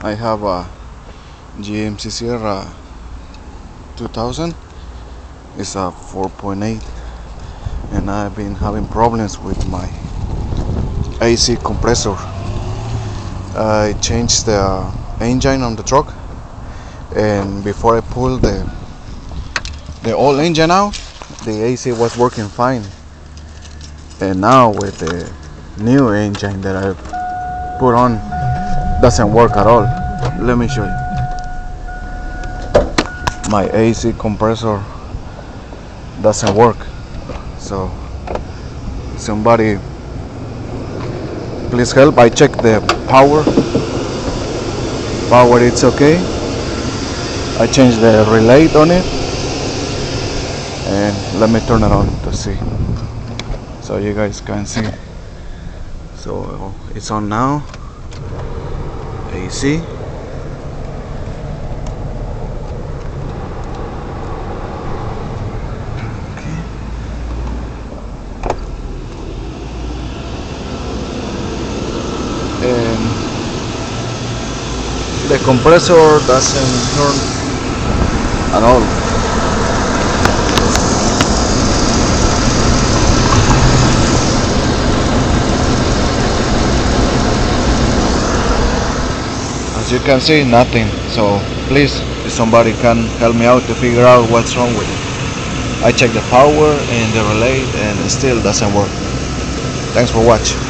I have a GMC Sierra 2000. It's a 4.8, and I've been having problems with my AC compressor. I changed the engine on the truck, and before I pulled the old engine out, the AC was working fine. And now with the new engine that I put on, doesn't work at all. Let me show you. My AC compressor doesn't work. So somebody please help. I checked the power. It's okay. I changed the relay on it, and let me turn it on to see, so you guys can see. So it's on now. AC. And the compressor doesn't turn at all. As you can see, nothing. So please, if somebody can help me out to figure out what's wrong with it. I checked the power and the relay and it still doesn't work. Thanks for watching.